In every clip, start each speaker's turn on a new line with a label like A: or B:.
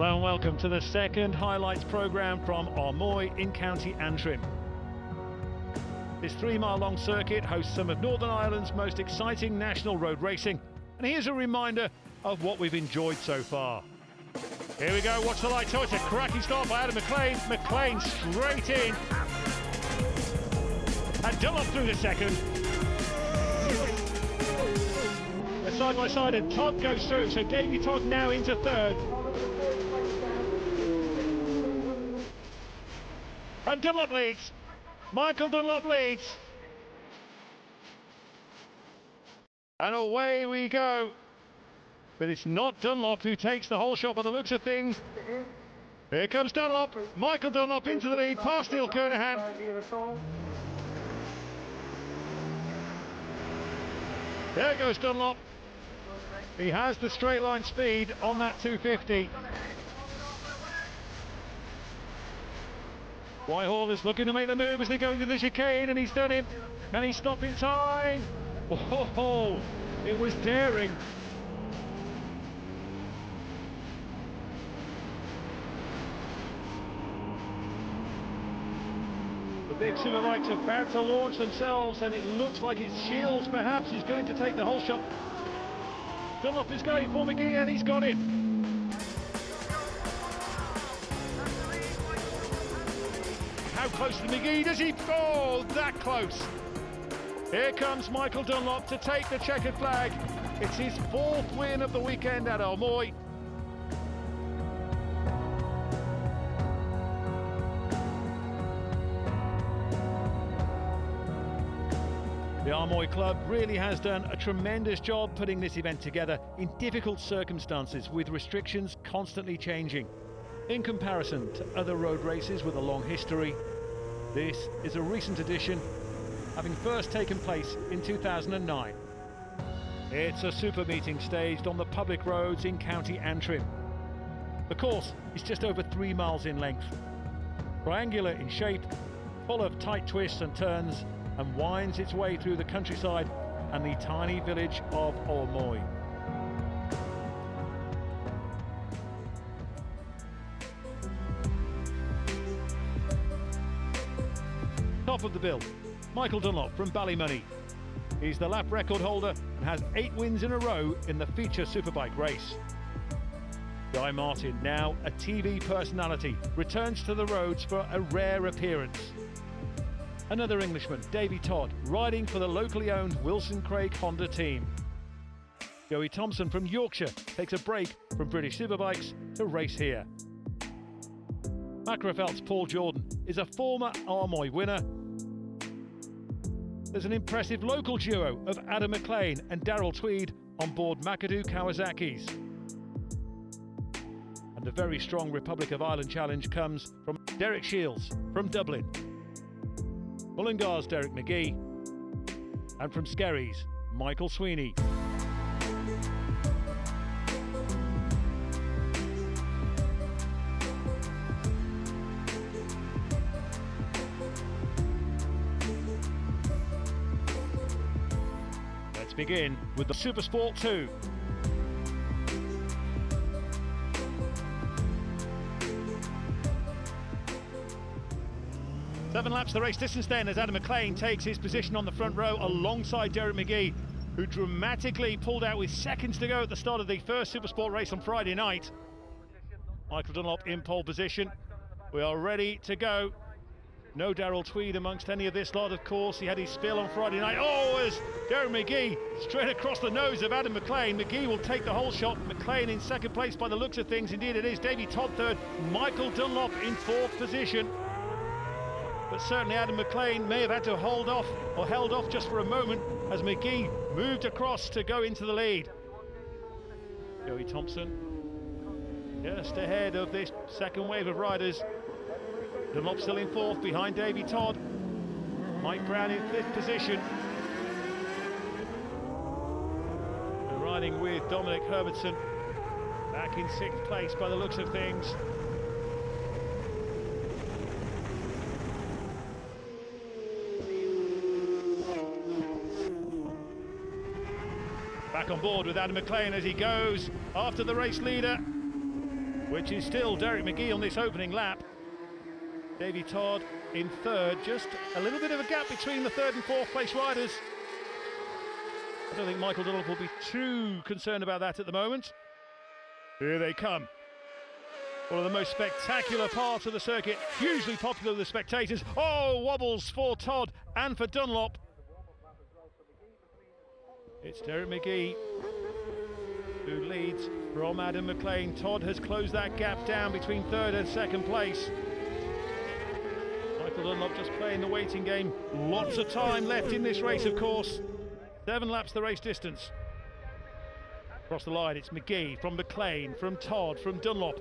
A: Hello and welcome to the second highlights programme from Armoy in County Antrim. This 3-mile long circuit hosts some of Northern Ireland's most exciting national road racing, and here's a reminder of what we've enjoyed so far. Here we go, watch the lights. Oh, it's a cracking start by Adam McLean. McLean straight in. And Dunlop through the second. They're side by side and Todd goes through, so Davey Todd now into third. And Dunlop leads. Michael Dunlop leads. And away we go. But it's not Dunlop who takes the whole shot by the looks of things. Here comes Dunlop. Michael Dunlop into the lead, past Neil Kernahan. There goes Dunlop. He has the straight line speed on that 250. Whitehall is looking to make the move as they go into the chicane, and he's done it. Can he stop in time? Oh, it was daring. The big superbikes are about to launch themselves, and it looks like it's Shields perhaps is going to take the whole shot. Dunlop is going for McGee, and he's got it. How close to McGee does he? Oh, that close. Here comes Michael Dunlop to take the checkered flag. It's his 4th win of the weekend at Armoy. The Armoy Club really has done a tremendous job putting this event together in difficult circumstances with restrictions constantly changing. In comparison to other road races with a long history, this is a recent addition, having first taken place in 2009. It's a super meeting staged on the public roads in County Antrim. The course is just over 3 miles in length, triangular in shape, full of tight twists and turns, and winds its way through the countryside and the tiny village of Armoy. Top of the bill, Michael Dunlop from Ballymoney. He's the lap record holder and has 8 wins in a row in the feature superbike race. Guy Martin, now a TV personality, returns to the roads for a rare appearance. Another Englishman, Davey Todd, riding for the locally owned Wilson Craig Honda team. Joey Thompson from Yorkshire takes a break from British Superbikes to race here. Macrofelt's Paul Jordan is a former Armoy winner. There's an impressive local duo of Adam McLean and Daryl Tweed on board McAdoo Kawasaki's. And the very strong Republic of Ireland challenge comes from Derek Shields from Dublin, Mullingar's Derek McGee, and from Skerry's Michael Sweeney. Let's begin with the Supersport 2. Seven laps the race distance then as Adam McLean takes his position on the front row alongside Derek McGee, who dramatically pulled out with seconds to go at the start of the first Supersport race on Friday night. Michael Dunlop in pole position. We are ready to go. No Daryl Tweed amongst any of this lot, of course. He had his spill on Friday night. Oh, as Derek McGee straight across the nose of Adam McLean. McGee will take the whole shot. McLean in second place by the looks of things. Indeed it is. Davey Todd third. Michael Dunlop in 4th position. But certainly Adam McLean may have had to hold off or held off just for a moment as McGee moved across to go into the lead. Joey Thompson just ahead of this second wave of riders. Dunlop still in 4th behind Davey Todd. Mike Brown in 5th position. We're riding with Dominic Herbertson back in 6th place by the looks of things. Back on board with Adam McLean as he goes after the race leader. which is still Derek McGee on this opening lap. Davy Todd in third, just a little bit of a gap between the third and fourth place riders. I don't think Michael Dunlop will be too concerned about that at the moment. Here they come. One of the most spectacular parts of the circuit, hugely popular with the spectators. Oh, wobbles for Todd and for Dunlop. It's Derek McGee who leads from Adam McLean. Todd has closed that gap down between third and second place. Michael Dunlop just playing the waiting game. Lots of time left in this race, of course. 7 laps the race distance. Across the line, it's McGee from McLean, from Todd, from Dunlop.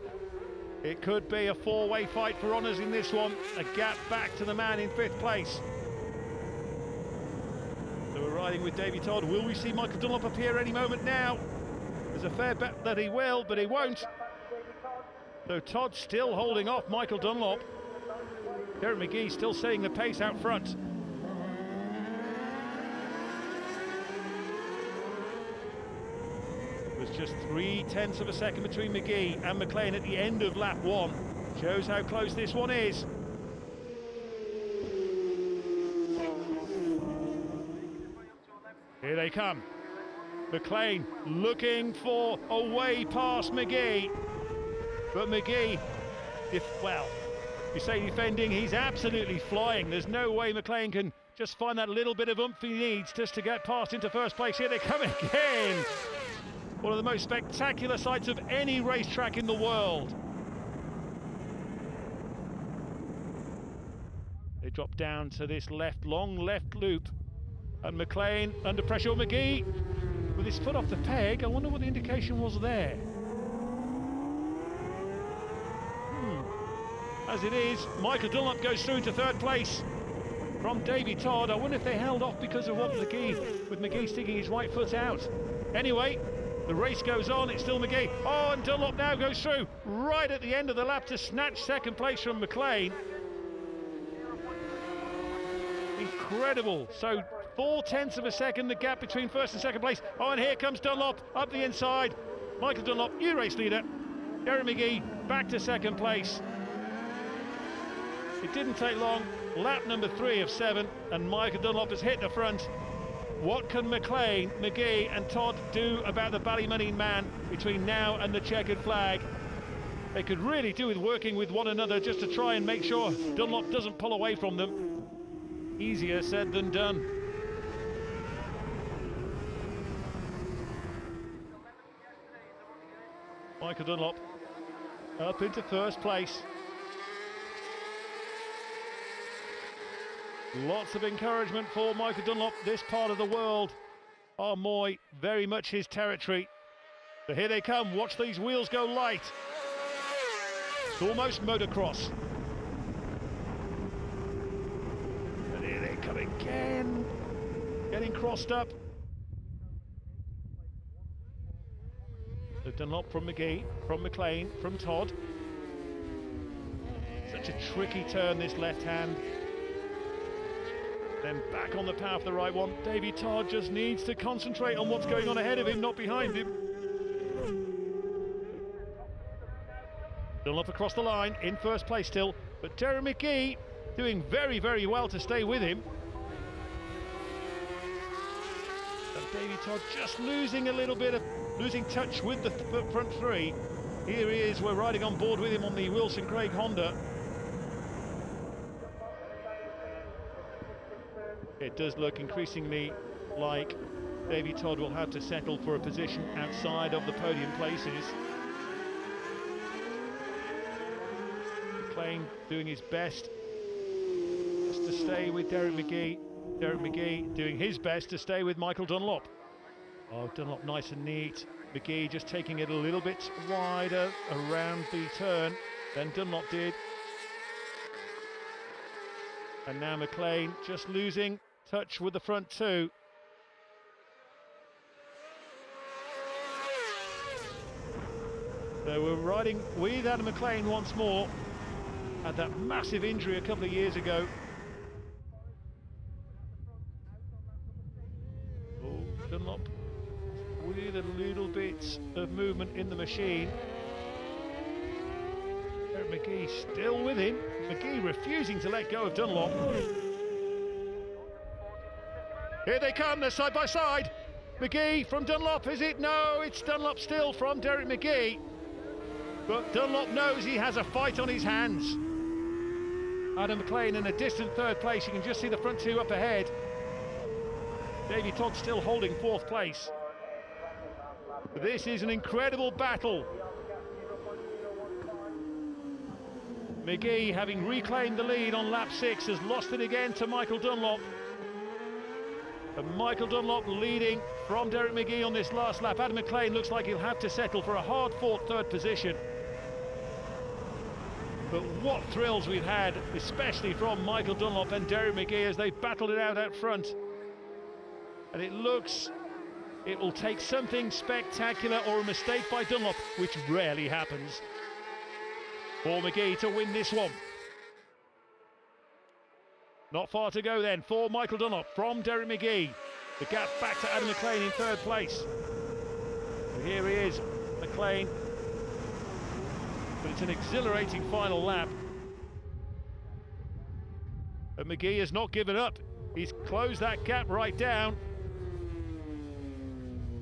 A: It could be a 4-way fight for honours in this one. A gap back to the man in 5th place. So we're riding with Davy Todd. Will we see Michael Dunlop appear any moment now? There's a fair bet that he will, but he won't. So Todd still holding off Michael Dunlop. Derek McGee still setting the pace out front. There's just 0.3 of a second between McGee and McLean at the end of lap 1. Shows how close this one is. Here they come. McLean looking for a way past McGee. But McGee, you say defending, he's absolutely flying. There's no way McLean can just find that little bit of oomph he needs just to get past into first place. Here they come again. One of the most spectacular sights of any racetrack in the world. They drop down to this long left loop. And McLean under pressure. McGee with his foot off the peg. I wonder what the indication was there. As it is, Michael Dunlop goes through into 3rd place from Davy Todd. I wonder if they held off because of what McGee sticking his right foot out. Anyway, the race goes on, it's still McGee. Oh, and Dunlop now goes through right at the end of the lap to snatch 2nd place from McLean. Incredible. So 0.4 of a second, the gap between 1st and 2nd place. Oh, and here comes Dunlop up the inside. Michael Dunlop, new race leader. Derek McGee back to 2nd place. It didn't take long. Lap number 3 of 7, and Michael Dunlop has hit the front. What can McLean, McGee and Todd do about the Ballymoney man between now and the checkered flag? They could really do with working with one another just to try and make sure Dunlop doesn't pull away from them. Easier said than done. Michael Dunlop up into 1st place. Lots of encouragement for Michael Dunlop, this part of the world. Armoy, very much his territory. So here they come, watch these wheels go light. It's almost motocross. And here they come again. Getting crossed up. So Dunlop from McGee, from McLean, from Todd. Such a tricky turn, this left hand. Then back on the path, the right one. Davy Todd just needs to concentrate on what's going on ahead of him, not behind him. Dunlop across the line, in 1st place still, but Derek McGee doing very well to stay with him. And Davy Todd just losing touch with the front 3. Here he is, we're riding on board with him on the Wilson Craig Honda. It does look increasingly like Davy Todd will have to settle for a position outside of the podium places. McLean doing his best just to stay with Derek McGee. Derek McGee doing his best to stay with Michael Dunlop. Oh, Dunlop nice and neat. McGee just taking it a little bit wider around the turn than Dunlop did. And now McLean just losing touch with the front 2. So we're riding with Adam McLean once more. Had that massive injury a couple of years ago. Oh, Dunlop with a little bit of movement in the machine. Derek McGee still with him. McGee refusing to let go of Dunlop. Here they come, they're side by side. McGee from Dunlop, is it? No, it's Dunlop still from Derek McGee. But Dunlop knows he has a fight on his hands. Adam McLean in a distant third place. You can just see the front two up ahead. Davey Todd still holding fourth place. This is an incredible battle. McGee, having reclaimed the lead on lap 6, has lost it again to Michael Dunlop. And Michael Dunlop leading from Derek McGee on this last lap. Adam McLean looks like he'll have to settle for a hard-fought third position. But what thrills we've had, especially from Michael Dunlop and Derek McGee as they battled it out front. And it looks, it will take something spectacular or a mistake by Dunlop, which rarely happens, for McGee to win this one. Not far to go then for Michael Dunlop from Derek McGee. The gap back to Adam McLean in third place. And here he is, McLean. But it's an exhilarating final lap. And McGee has not given up. He's closed that gap right down.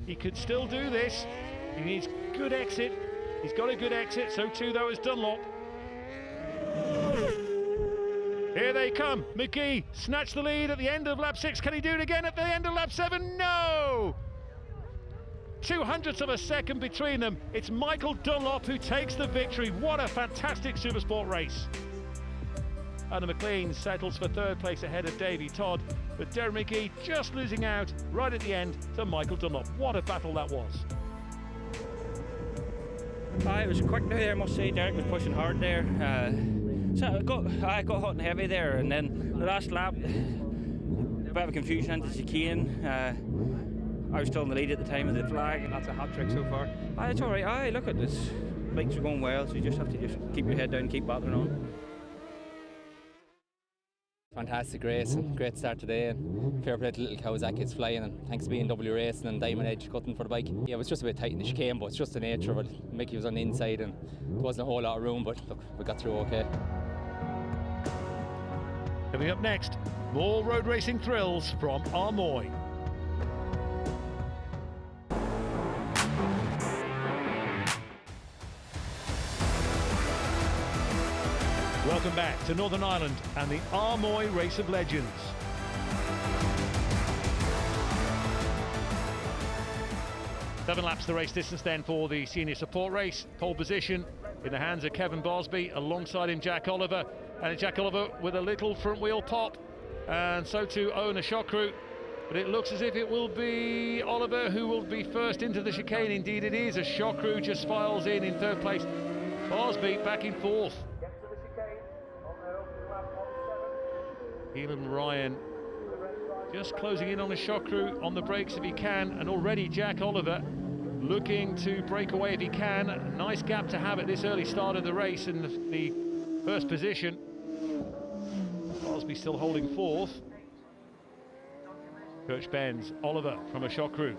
A: He could still do this. He needs good exit. He's got a good exit, so too though is Dunlop. Here they come. McGee snatched the lead at the end of lap 6. Can he do it again at the end of lap 7? No! 0.02 of a second between them. It's Michael Dunlop who takes the victory. What a fantastic Supersport race. Adam McLean settles for third place ahead of Davey Todd, but Derek McGee just losing out right at the end to Michael Dunlop. What a battle that was.
B: It was a quick day there, I must say. Derek was pushing hard there. So I got hot and heavy there, and then the last lap, a bit of confusion into the chicane. I was still in the lead at the time of the flag.
C: And that's a hat trick so far.
B: It's all right. Look at this. Bikes are going well, so you just have to keep your head down and keep battling on.
C: Fantastic race and great start today, and fair play to little Kawasaki, it's flying, and thanks to BMW Racing and Diamond Edge cutting for the bike. Yeah, it was just a bit tight in the chicane, but it's just the nature of it. Mickey was on the inside and there wasn't a whole lot of room, but look, we got through okay.
A: Coming up next, more road racing thrills from Armoy. Welcome back to Northern Ireland and the Armoy Race of Legends. Seven laps the race distance then for the senior support race. Pole position in the hands of Kevin Bosby, alongside him Jack Oliver. And Jack Oliver with a little front wheel pop, and so too Owen Ashokru. But it looks as if it will be Oliver who will be first into the chicane. Indeed it is. Ashokru just files in third place. Bosby back in fourth. Keelan Ryan just closing in on Ashokru on the brakes if he can, and already Jack Oliver looking to break away if he can. A nice gap to have at this early start of the race in the first position. Bosby still holding fourth. Coach Benz, Oliver from Ashokru.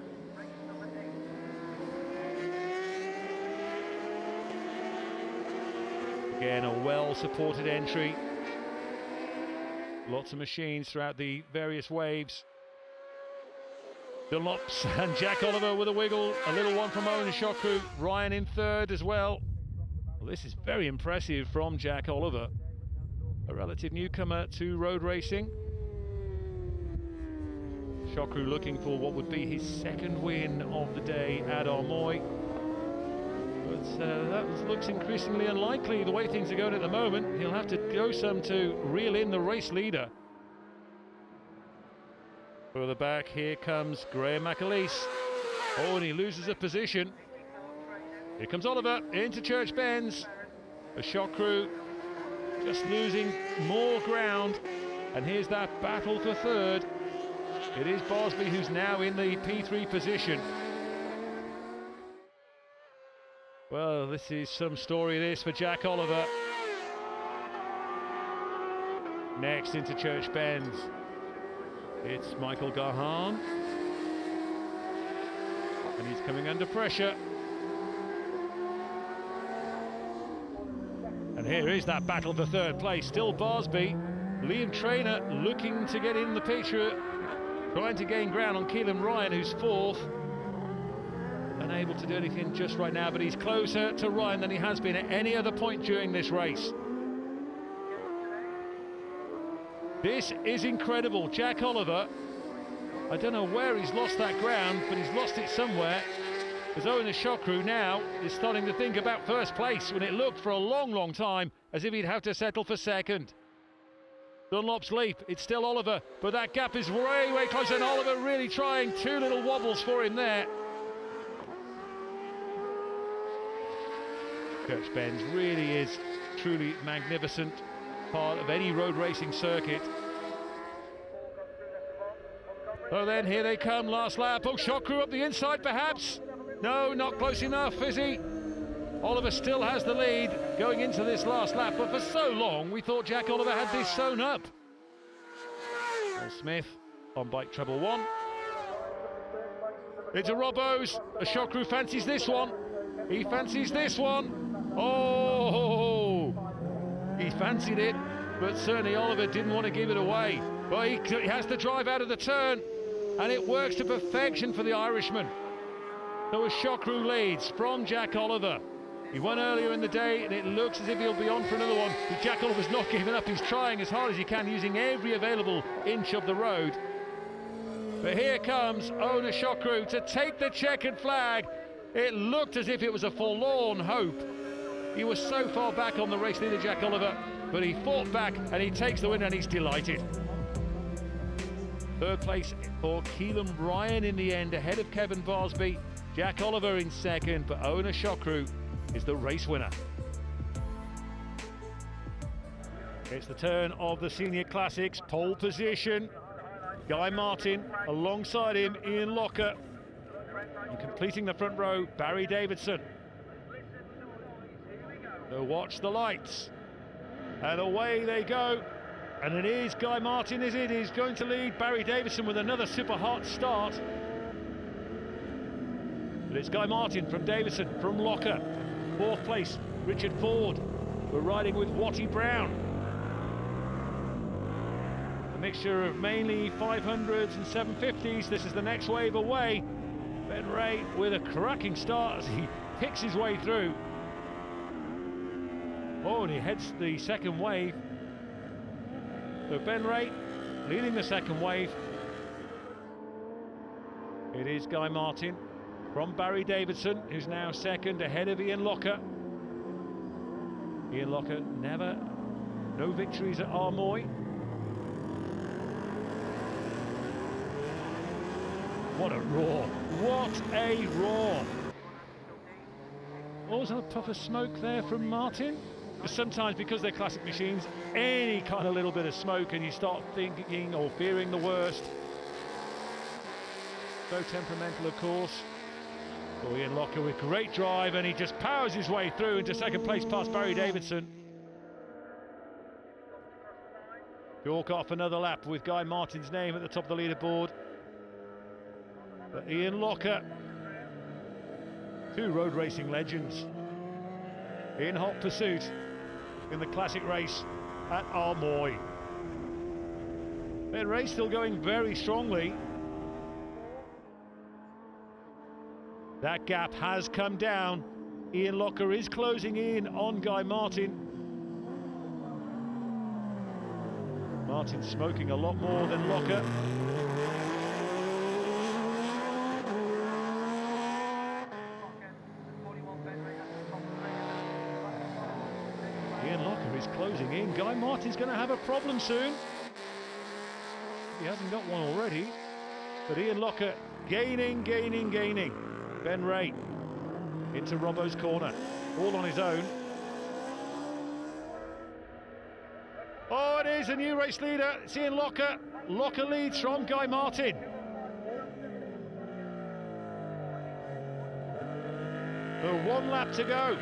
A: Again, a well-supported entry. Lots of machines throughout the various waves. Dunlops and Jack Oliver with a wiggle. A little one from Owen Ashokru. Ryan in third as well. Well, this is very impressive from Jack Oliver, a relative newcomer to road racing. Ashokru looking for what would be his second win of the day at Armoy. But that looks increasingly unlikely the way things are going at the moment. He'll have to go some to reel in the race leader. Further back, here comes Graham McAleese. Oh, and he loses a position. Here comes Oliver into Church Benz. Ashokru just losing more ground. And here's that battle for third. It is Bosby who's now in the P3 position. Well, this is some story this for Jack Oliver. Next into Church Benz, it's Michael Gahan. And he's coming under pressure. And here is that battle for third place. Still Barsby. Liam Traynor looking to get in the picture, trying to gain ground on Keelan Ryan, who's fourth. Unable to do anything just right now, but he's closer to Ryan than he has been at any other point during this race. This is incredible. Jack Oliver, I don't know where he's lost that ground, but he's lost it somewhere. As Owen Ashokru now is starting to think about first place, when it looked for a long, long time as if he'd have to settle for second. Dunlop's leap, it's still Oliver, but that gap is way, way closer, and Oliver really trying. Two little wobbles for him there. Church Bends really is truly magnificent part of any road racing circuit. So then here they come, last lap. Oh, Shokru up the inside perhaps. No, not close enough, is he? Oliver still has the lead going into this last lap, but for so long we thought Jack Oliver had this sewn up. Paul Smith on bike treble one. Into Robbo's. Ashokru fancies this one. He fancies this one. Oh, he fancied it, but certainly Oliver didn't want to give it away. But he has to drive out of the turn, and it works to perfection for the Irishman. So Ashokru leads from Jack Oliver. He won earlier in the day, and it looks as if he'll be on for another one. But Jack Oliver's not giving up. He's trying as hard as he can, using every available inch of the road. But here comes Owen Ashokru to take the checkered flag. It looked as if it was a forlorn hope. He was so far back on the race leader, Jack Oliver, but he fought back and he takes the win, and he's delighted. Third place for Keelan Ryan in the end, ahead of Kevin Barsby. Jack Oliver in second, but Owen Ashokru is the race winner. It's the turn of the Senior Classics. Pole position, Guy Martin, alongside him Ian Locker, and completing the front row, Barry Davidson. So watch the lights, and away they go. And it is Guy Martin, is it? He's going to lead Barry Davidson with another super hot start. But it's Guy Martin from Davidson, from Locker. Fourth place, Richard Ford. We're riding with Watty Brown. A mixture of mainly 500s and 750s. This is the next wave away. Ben Ray with a cracking start as he picks his way through. Oh, and he heads the second wave. So Ben Ray leading the second wave. It is Guy Martin from Barry Davidson, who's now second, ahead of Ian Locker. Ian Locker no victories at Armoy. What a roar, what a roar. Always a puff of smoke there from Martin. Sometimes, because they're classic machines, any kind of little bit of smoke and you start thinking or fearing the worst. So temperamental, of course. Oh, Ian Locker with great drive, and he just powers his way through into second place past Barry Davidson. York off another lap with Guy Martin's name at the top of the leaderboard. But Ian Locker, two road racing legends in hot pursuit in the classic race at Armoy. Ben Ray still going very strongly. That gap has come down. Ian Locker is closing in on Guy Martin. Martin smoking a lot more than Locker. Ian Locker is closing in. Guy Martin's going to have a problem soon. He hasn't got one already. But Ian Locker gaining. Ben Ray into Robbo's corner, all on his own. Oh, it is a new race leader. It's Ian Locker. Locker leads from Guy Martin. But one lap to go.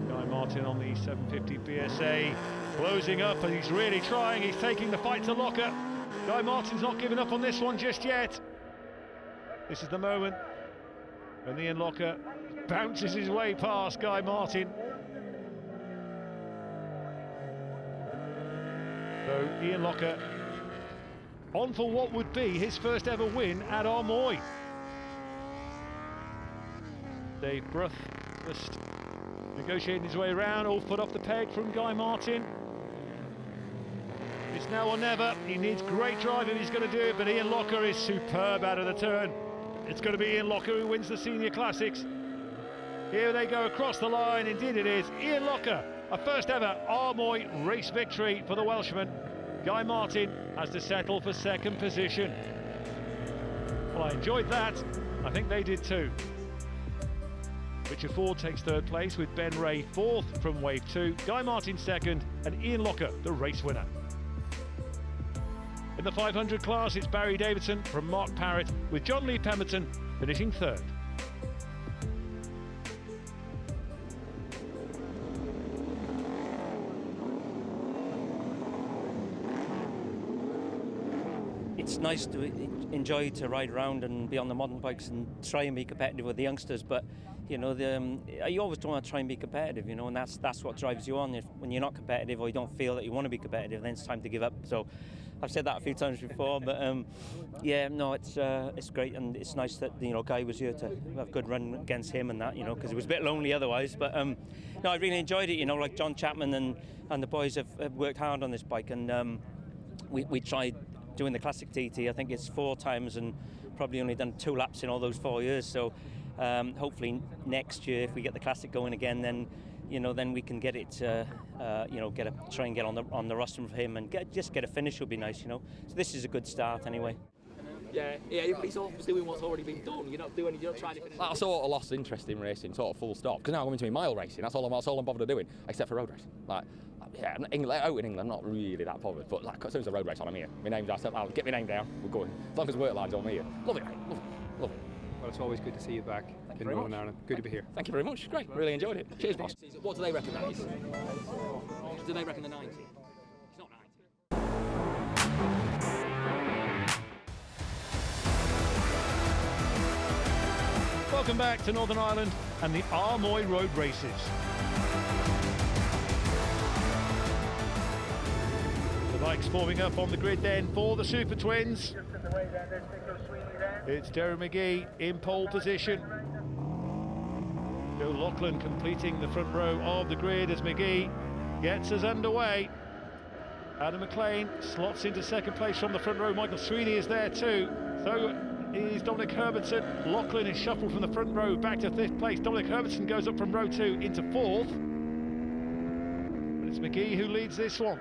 A: Guy Martin on the 750 BSA. Closing up, and he's really trying. He's taking the fight to Locker. Guy Martin's not giving up on this one just yet. This is the moment when Ian Locker bounces his way past Guy Martin. So Ian Locker on for what would be his first ever win at Armoy. Dave Bruff just negotiating his way around, all foot off the peg from Guy Martin. It's now or never. He needs great drive if he's going to do it, but Ian Locker is superb out of the turn. It's going to be Ian Locker who wins the Senior Classics. Here they go across the line, indeed it is. Ian Locker, a first ever Armoy race victory for the Welshman. Guy Martin has to settle for second position. Well, I enjoyed that. I think they did too. Richard Ford takes third place with Ben Ray fourth from Wave 2, Guy Martin second, and Ian Locker the race winner. In the 500 class, it's Barry Davidson from Mark Parrott, with John Lee Pemberton finishing third.
B: It's nice to enjoy to ride around and be on the modern bikes and try and be competitive with the youngsters, but you know, you always want to try and be competitive, you know, and that's what drives you on. When you're not competitive or you don't feel that you want to be competitive, then it's time to give up. So I've said that a few times before, but yeah, no, it's great, and it's nice that, you know, Guy was here to have a good run against him and that, you know, because it was a bit lonely otherwise. But no, I really enjoyed it, you know, like John Chapman and the boys have worked hard on this bike, and we tried doing the Classic TT. I think it's 4 times and probably only done 2 laps in all those 4 years. So hopefully next year, if we get the Classic going again, then, you know, then we can get it, you know, try and get on the roster for him and just get a finish would be nice, you know. So this is a good start anyway.
D: Yeah, he's always doing what's already been done. You're not trying to finish.
E: I sort of lost interest in racing, sort of full stop, because now I'm into mile racing. That's all I'm bothered of doing, except for road racing. Like, yeah, out in England, I'm not really that bothered. But like, as soon as the road race on, I'm here. My name's I'll get my name down. We're going. As long as work line's on me here. Love it, mate. Love it.
F: Well, it's always good to see you back in Northern Ireland. Good to be here.
E: Thank you very much. Great. Really enjoyed it. Cheers, boss.
D: What do they reckon that is? Do they reckon the 90? It's not 90.
A: Welcome back to Northern Ireland and the Armoy Road Races. The bikes forming up on the grid then for the Super Twins. It's Derek McGee in pole position. Joe Loughlin completing the front row of the grid as McGee gets us underway. Adam McLean slots into second place from the front row. Michael Sweeney is there too. So is Dominic Herbertson. Loughlin is shuffled from the front row back to 5th place. Dominic Herbertson goes up from row 2 into 4th. But it's McGee who leads this one.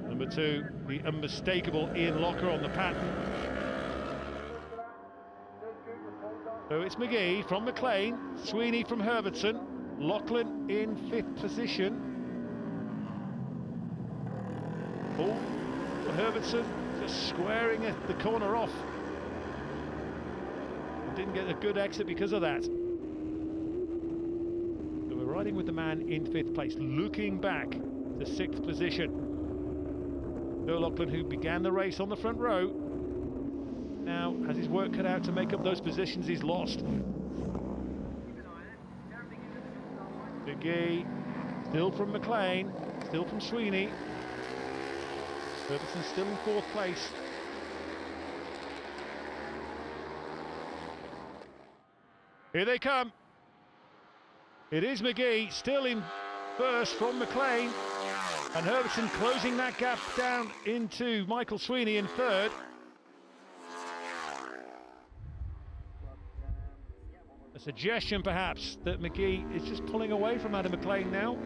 A: Number 2, the unmistakable Ian Locker on the pattern. So it's McGee from McLean, Sweeney from Herbertson, Loughlin in 5th position. Oh, Herbertson just squaring the corner off. Didn't get a good exit because of that. So we're riding with the man in 5th place, looking back to 6th position. Joe Loughlin, who began the race on the front row, now has his work cut out to make up those positions he's lost. McGee, still from McLean, still from Sweeney. Herbertson still in 4th place. Here they come. It is McGee still in 1st from McLean, and Herbertson closing that gap down into Michael Sweeney in 3rd. A suggestion perhaps that McGee is just pulling away from Adam McLean now.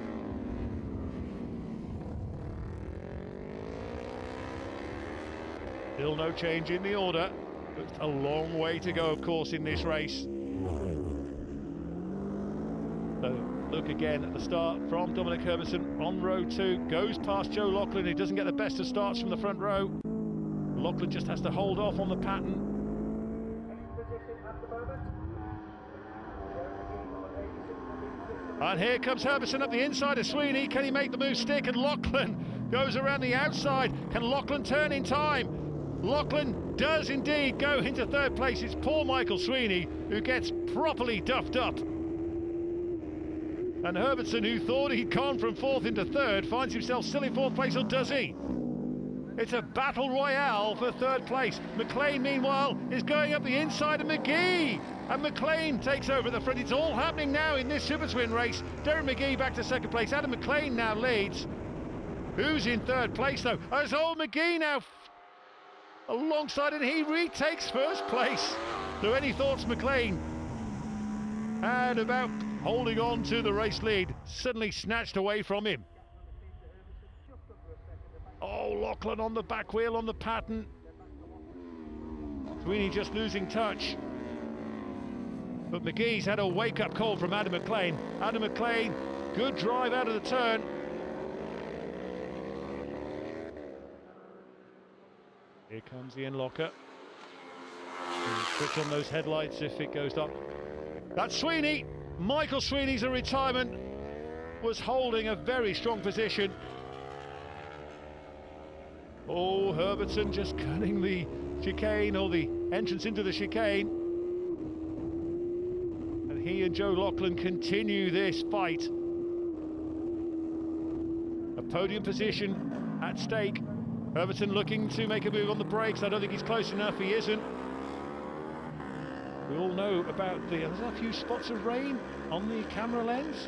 A: Still no change in the order, but a long way to go, of course, in this race. So look again at the start from Dominic Herbertson on row 2, goes past Joe Loughlin. He doesn't get the best of starts from the front row. Loughlin just has to hold off on the pattern. And here comes Herbertson up the inside of Sweeney. Can he make the move stick? And Loughlin goes around the outside. Can Loughlin turn in time? Lachlan does indeed go into third place. It's poor Michael Sweeney who gets properly duffed up. And Herbertson, who thought he'd gone from fourth into third, finds himself still in fourth place, or does he? It's a battle royale for third place. McLean, meanwhile, is going up the inside of McGee. And McLean takes over at the front. It's all happening now in this Super Twin race. Derek McGee back to second place. Adam McLean now leads. Who's in third place, though? As old McGee now alongside, and he retakes first place. So any thoughts, McLean? And about holding on to the race lead, suddenly snatched away from him. Oh, Lachlan on the back wheel on the pattern. Sweeney just losing touch. But McGee's had a wake-up call from Adam McLean. Adam McLean, good drive out of the turn. Here comes Ian Locker. Switch on those headlights if it goes up. That's Sweeney. Michael Sweeney's a retirement. Was holding a very strong position. Oh, Herbertson just cutting the chicane, or the entrance into the chicane. And he and Joe Lachlan continue this fight. A podium position at stake. Herbertson looking to make a move on the brakes. I don't think he's close enough. He isn't. We all know about there's a few spots of rain on the camera lens.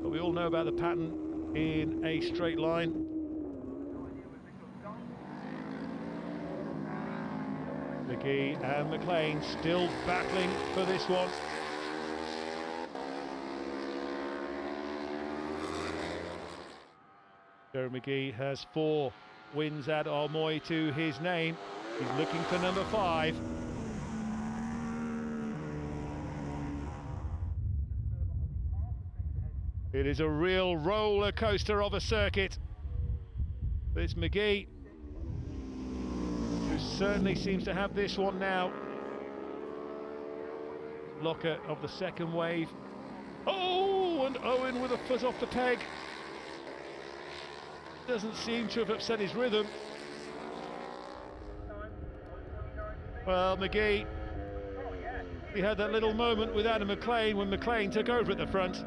A: But we all know about the pattern in a straight line. McGee and McLean still battling for this one. Derek McGee has 4 wins at Armoy to his name. He's looking for number 5. It is a real roller coaster of a circuit. But it's McGee who certainly seems to have this one now. Locker of the second wave. Oh, and Owen with a foot off the peg. Doesn't seem to have upset his rhythm. Well, McGee, we had that little moment with Adam McLean when McLean took over at the front.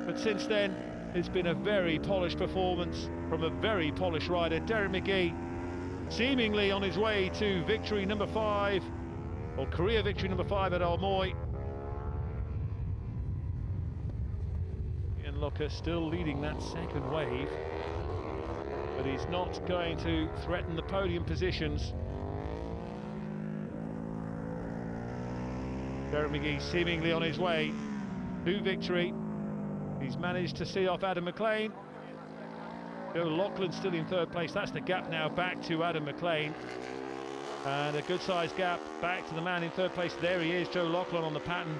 A: But since then, it's been a very polished performance from a very polished rider. Derek McGee, seemingly on his way to victory number 5, or career victory number 5 at Armoy. Ian Locker still leading that second wave, but he's not going to threaten the podium positions. Derek McGee seemingly on his way to victory. He's managed to see off Adam McLean. Joe Lachlan still in third place. That's the gap now back to Adam McLean. And a good sized gap back to the man in third place. There he is, Joe Lachlan on the pattern.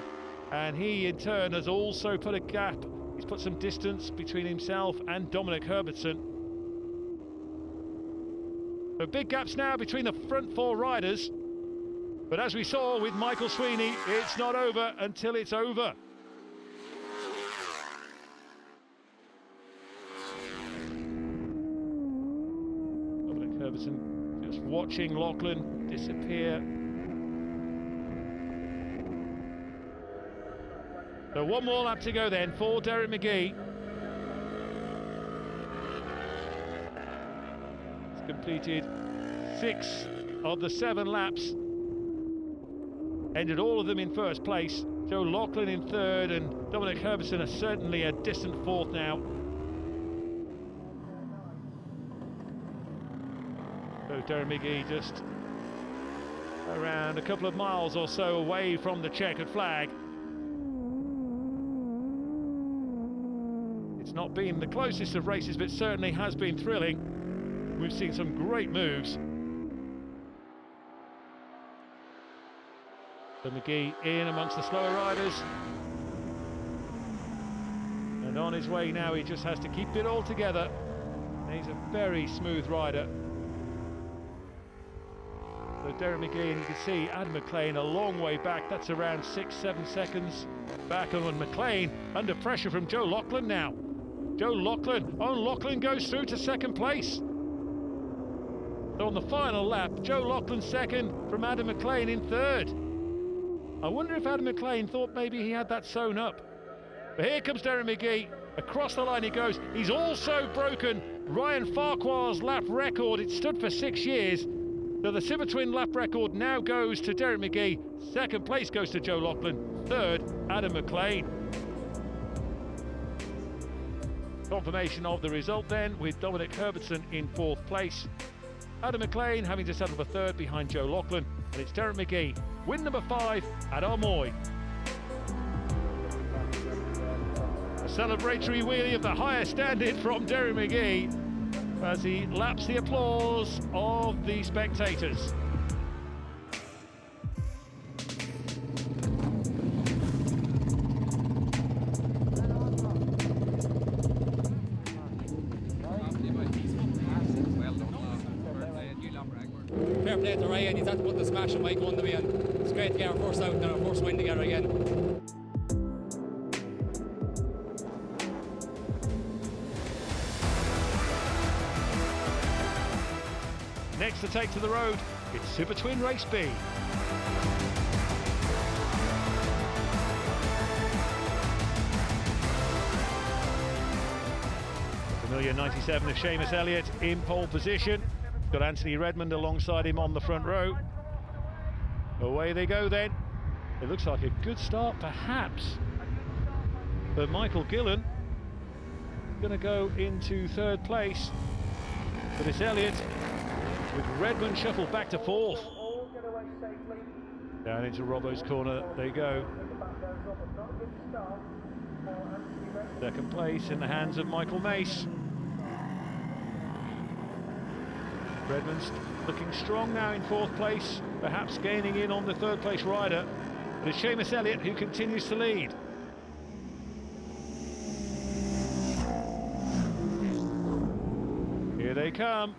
A: And he in turn has also put a gap. He's put some distance between himself and Dominic Herbertson. So big gaps now between the front 4 riders. But as we saw with Michael Sweeney, it's not over until it's over. Dominic Herbertson just watching Lachlan disappear. So one more lap to go then for Derek McGee. He's completed 6 of the 7 laps. Ended all of them in first place. Joe Lachlan in third, and Dominic Herbertson are certainly a distant 4th now. So Derek McGee just around a couple of miles or so away from the checkered flag. It's not been the closest of races, but certainly has been thrilling. We've seen some great moves. So McGee in amongst the slower riders. And on his way now, he just has to keep it all together. And he's a very smooth rider. So Derek McGee, and you can see Adam McLean a long way back. That's around 6-7 seconds back on McLean, under pressure from Joe Lachlan now. Joe Lachlan. Oh, Lachlan goes through to second place. So on the final lap, Joe Lachlan second from Adam McLean in third. I wonder if Adam McLean thought maybe he had that sewn up. But here comes Derek McGee. Across the line he goes. He's also broken Ryan Farquhar's lap record. It stood for 6 years. So the Silver Twin lap record now goes to Derek McGee. Second place goes to Joe Lachlan. Third, Adam McLean. Confirmation of the result then, with Dominic Herbertson in fourth place. Adam McLean having to settle for third behind Joe Lachlan. And it's Derek McGee, win number 5 at Armoy. A celebratory wheelie of the highest standard from Derek McGee as he laps the applause of the spectators.
C: Fair play to Ryan, he's had to put the smash on Mike under me, and it's great to get our first out and our first win together again.
A: Next to take to the road, it's Super Twin Race B. Familiar 97 of Seamus Elliott in pole position. Got Anthony Redmond alongside him on the front row. Away they go then. It looks like a good start perhaps. But Michael Gillen going to go into third place. But it's Elliott with Redmond shuffled back to fourth. Down into Robbo's corner they go. Second place in the hands of Michael Mace. Redmond's looking strong now in fourth place, perhaps gaining in on the third place rider. But it's Seamus Elliott who continues to lead. Here they come.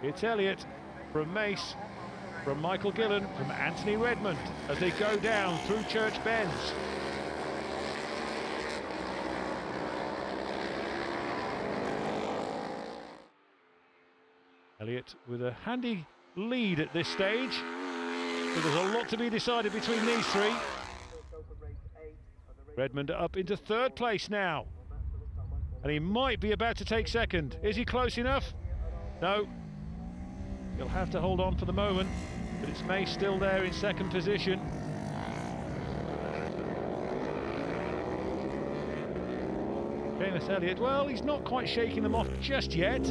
A: It's Elliott from Mace, from Michael Gillen, from Anthony Redmond as they go down through Church Bends. Elliott with a handy lead at this stage. But there's a lot to be decided between these three. Redmond up into third place now. And he might be about to take second. Is he close enough? No. He'll have to hold on for the moment. But it's Mace still there in second position. Seamus Elliott, well, he's not quite shaking them off just yet.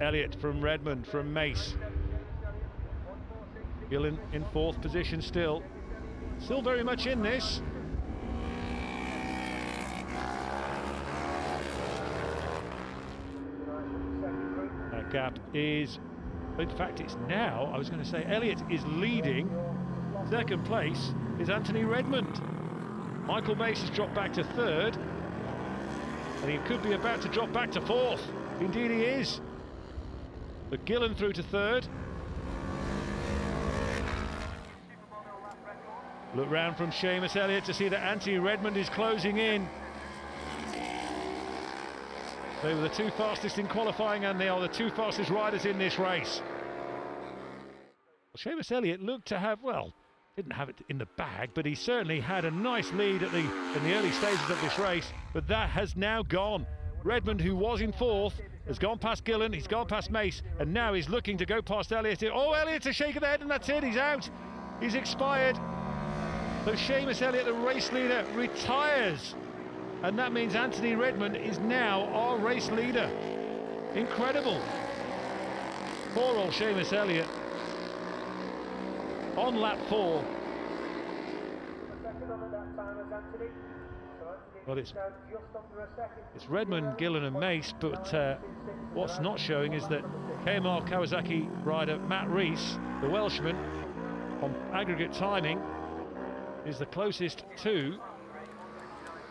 A: Elliott from Redmond, from Mace. Gillen in fourth position still. Still very much in this. That gap is, in fact it's now, I was going to say Elliott is leading. Second place is Anthony Redmond. Michael Mace has dropped back to third. And he could be about to drop back to fourth. Indeed he is. But Gillen through to third. Look round from Seamus Elliott to see that Anthony Redmond is closing in. They were the two fastest in qualifying and they are the two fastest riders in this race. Well, Seamus Elliott looked to have, well, didn't have it in the bag, but he certainly had a nice lead in the early stages of this race, but that has now gone. Redmond, who was in fourth, has gone past Gillen, he's gone past Mace, and now he's looking to go past Elliott. Oh, Elliott's a shake of the head, and that's it, he's out. He's expired. So Seamus Elliott, the race leader, retires. And that means Anthony Redmond is now our race leader. Incredible. Poor old Seamus Elliott. On lap 4. Well, it's Redmond, Gillen and Mace, but what's not showing is that KMR Kawasaki rider Matt Rees, the Welshman, on aggregate timing, is the closest to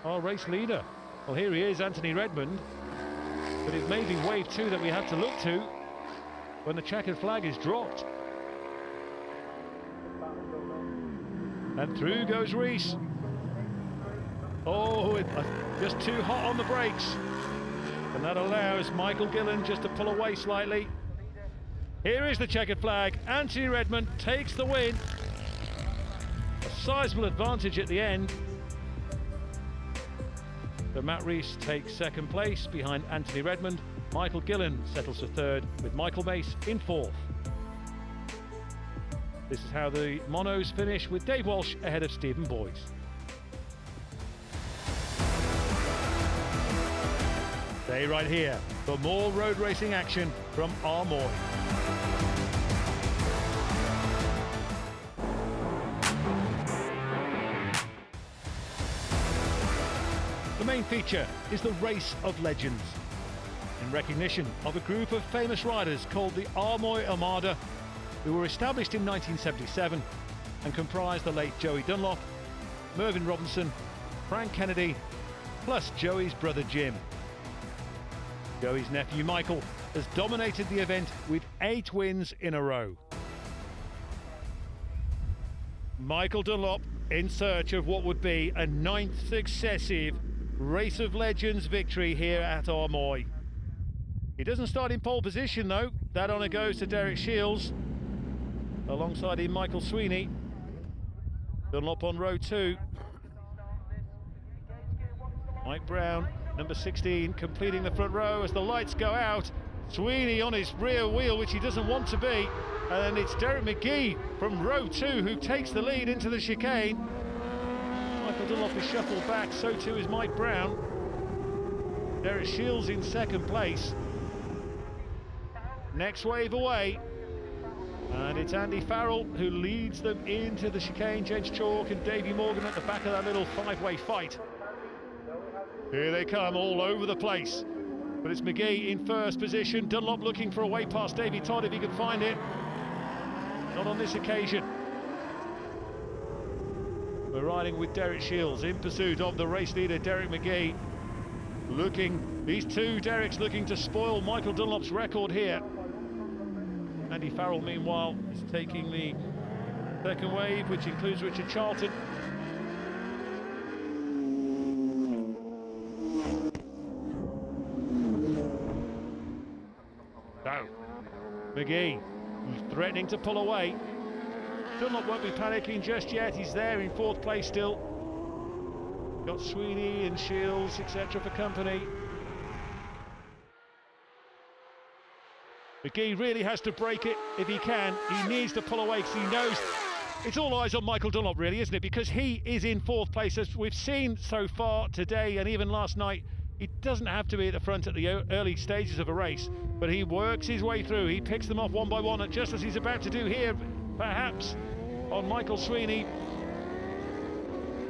A: our race leader. Well, here he is, Anthony Redmond, but it may be wave 2 that we have to look to when the checkered flag is dropped. And through goes Rees. Oh, just too hot on the brakes. And that allows Michael Gillen just to pull away slightly. Here is the checkered flag. Anthony Redmond takes the win. A sizable advantage at the end. So Matt Rees takes second place behind Anthony Redmond. Michael Gillen settles for third, with Michael Mace in fourth. This is how the monos finish, with Dave Walsh ahead of Stephen Boyce. Stay right here for more road racing action from Armoy. The main feature is the Race of Legends, in recognition of a group of famous riders called the Armoy Armada, who were established in 1977 and comprised the late Joey Dunlop, Mervyn Robinson, Frank Kennedy, plus Joey's brother Jim. Joey's nephew Michael has dominated the event with 8 wins in a row. Michael Dunlop in search of what would be a 9th successive Race of Legends victory here at Armoy. He doesn't start in pole position though. That honour goes to Derek Shields. Alongside him, Michael Sweeney. Dunlop on row 2. Mike Brown, number 16, completing the front row as the lights go out. Sweeney on his rear wheel, which he doesn't want to be. And it's Derek McGee from row 2 who takes the lead into the chicane. Michael Dunlop is shuffled back, so too is Mike Brown. Derek Shields in second place. Next wave away. And it's Andy Farrell who leads them into the chicane. James Chalk and Davey Morgan at the back of that little 5-way fight. Here they come, all over the place. But it's McGee in first position. Dunlop looking for a way past Davey Todd if he can find it. Not on this occasion. We're riding with Derek Shields in pursuit of the race leader, Derek McGee. These two Dereks looking to spoil Michael Dunlop's record here. Andy Farrell, meanwhile, is taking the second wave, which includes Richard Charlton. So, McGee, who's threatening to pull away. Dunlop won't be panicking just yet. He's there in fourth place still. Got Sweeney and Shields, etc. for company. McGee really has to break it if he can. He needs to pull away because he knows it's all eyes on Michael Dunlop, really, isn't it? Because he is in fourth place, as we've seen so far today and even last night. He doesn't have to be at the front at the early stages of a race, but he works his way through. He picks them off one by one, and just as he's about to do here, perhaps on Michael Sweeney.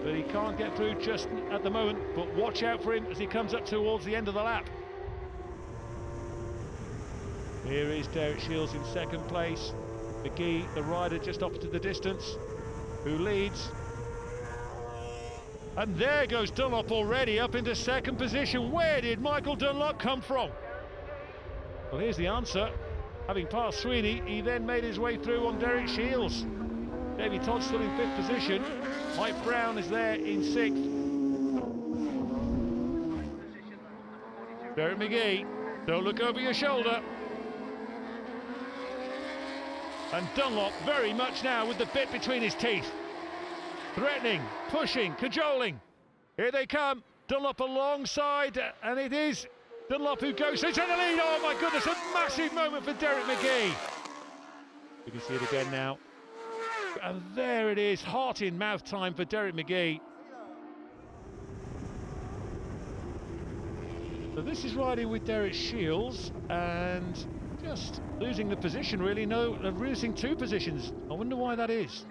A: But he can't get through just at the moment, but watch out for him as he comes up towards the end of the lap. Here is Derek Shields in second place. McGee, the rider just off to the distance, who leads. And there goes Dunlop already up into second position. Where did Michael Dunlop come from? Well, here's the answer. Having passed Sweeney, he then made his way through on Derek Shields. Davey Todd still in fifth position. Mike Brown is there in sixth. Derek McGee, don't look over your shoulder. And Dunlop very much now with the bit between his teeth. Threatening, pushing, cajoling. Here they come. Dunlop alongside, and it is Dunlop who goes into the lead. Oh my goodness, a massive moment for Derek McGee. You can see it again now. And there it is, heart in mouth time for Derek McGee. So this is riding with Derek Shields and just losing the position, really. No, losing 2 positions. I wonder why that is.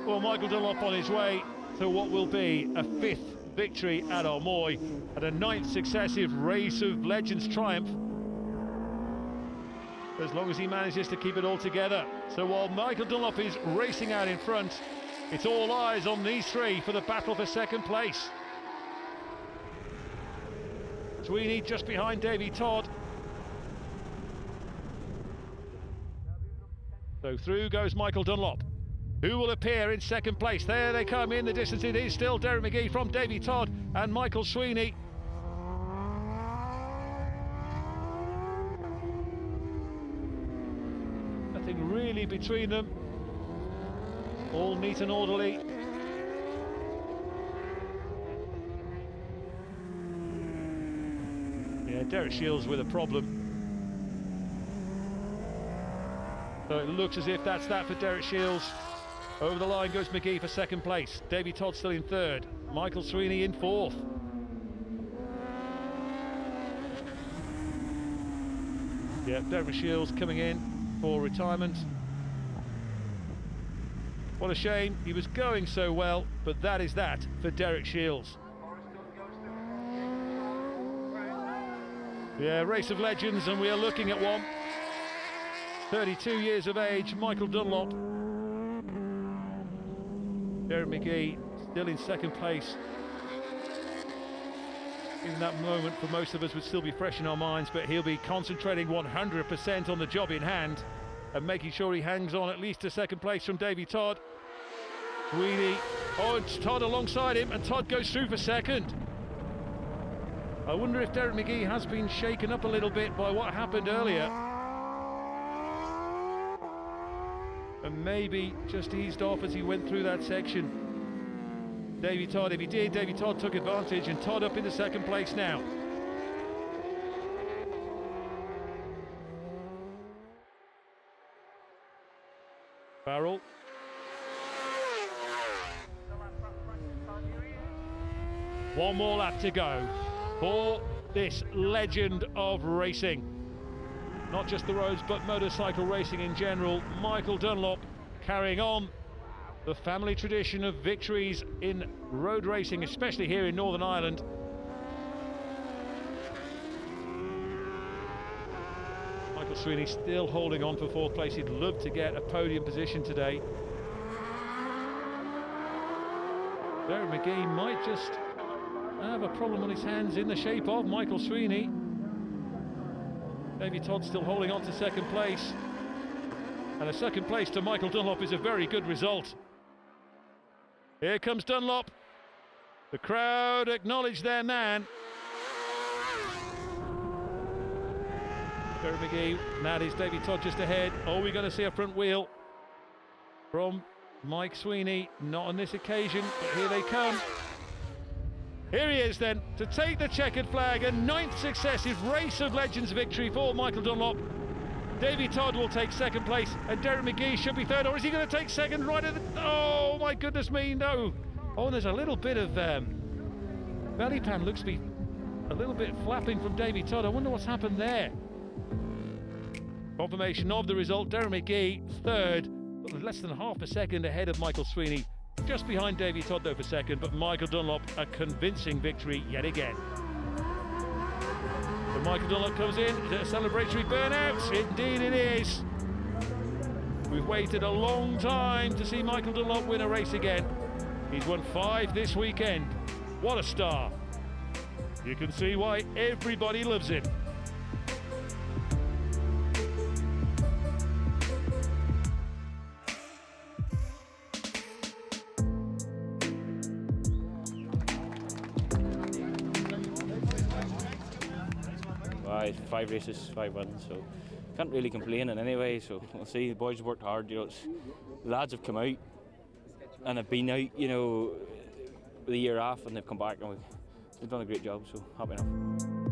A: Well, Michael Dunlop on his way to what will be a 5th victory at Armoy, and a 9th successive Race of Legends triumph, as long as he manages to keep it all together. So while Michael Dunlop is racing out in front, it's all eyes on these 3 for the battle for second place. Sweeney just behind Davey Todd. So through goes Michael Dunlop. who will appear in second place. There they come in the distance. It is still Derek McGee from Davy Todd and Michael Sweeney. Nothing really between them. All neat and orderly. Yeah, Derek Shields with a problem. So it looks as if that's that for Derek Shields. Over the line goes McGee for second place. Davy Todd still in third. Michael Sweeney in fourth. Yeah, Derek Shields coming in for retirement. What a shame, he was going so well, but that is that for Derek Shields. Yeah, race of legends, and we are looking at one. 32 years of age, Michael Dunlop. Derek McGee still in second place. In that moment, for most of us, would still be fresh in our minds, but he'll be concentrating 100% on the job in hand and making sure he hangs on at least to second place from Davy Todd. Sweeney, oh, it's Todd alongside him, and Todd goes through for second. I wonder if Derek McGee has been shaken up a little bit by what happened earlier. And maybe just eased off as he went through that section. Davy Todd, if he did, Davy Todd took advantage, and Todd up into second place now. Farrell. One more lap to go for this legend of racing. Not just the roads, but motorcycle racing in general. Michael Dunlop carrying on the family tradition of victories in road racing, especially here in Northern Ireland. Michael Sweeney still holding on for fourth place. He'd love to get a podium position today. Derek McGee might just have a problem on his hands in the shape of Michael Sweeney. Davy Todd still holding on to second place. And a second place to Michael Dunlop is a very good result. Here comes Dunlop. The crowd acknowledge their man. Derek McGee, that is Davy Todd just ahead. Oh, we're going to see a front wheel from Mike Sweeney. Not on this occasion, but here they come. Here he is then, to take the checkered flag, a 9th successive Race of Legends victory for Michael Dunlop. Davy Todd will take second place, and Derek McGee should be third, or is he going to take second right at the... Oh, my goodness me, no. Oh, and there's a little bit of belly pan, looks to be a little bit flapping from Davy Todd. I wonder what's happened there. Confirmation of the result, Derek McGee third, but less than half a second ahead of Michael Sweeney. Just behind Davy Todd though for second, but Michael Dunlop a convincing victory yet again. So Michael Dunlop comes in. Is it a celebratory burnout? Indeed it is. We've waited a long time to see Michael Dunlop win a race again. He's won 5 this weekend. What a star. You can see why everybody loves him.
B: Right, 5 races, 5 wins, so can't really complain in any way. So we'll see. The boys have worked hard. You know, the lads have come out and have been out, you know, the year off, and they've come back and they've done a great job. So happy enough.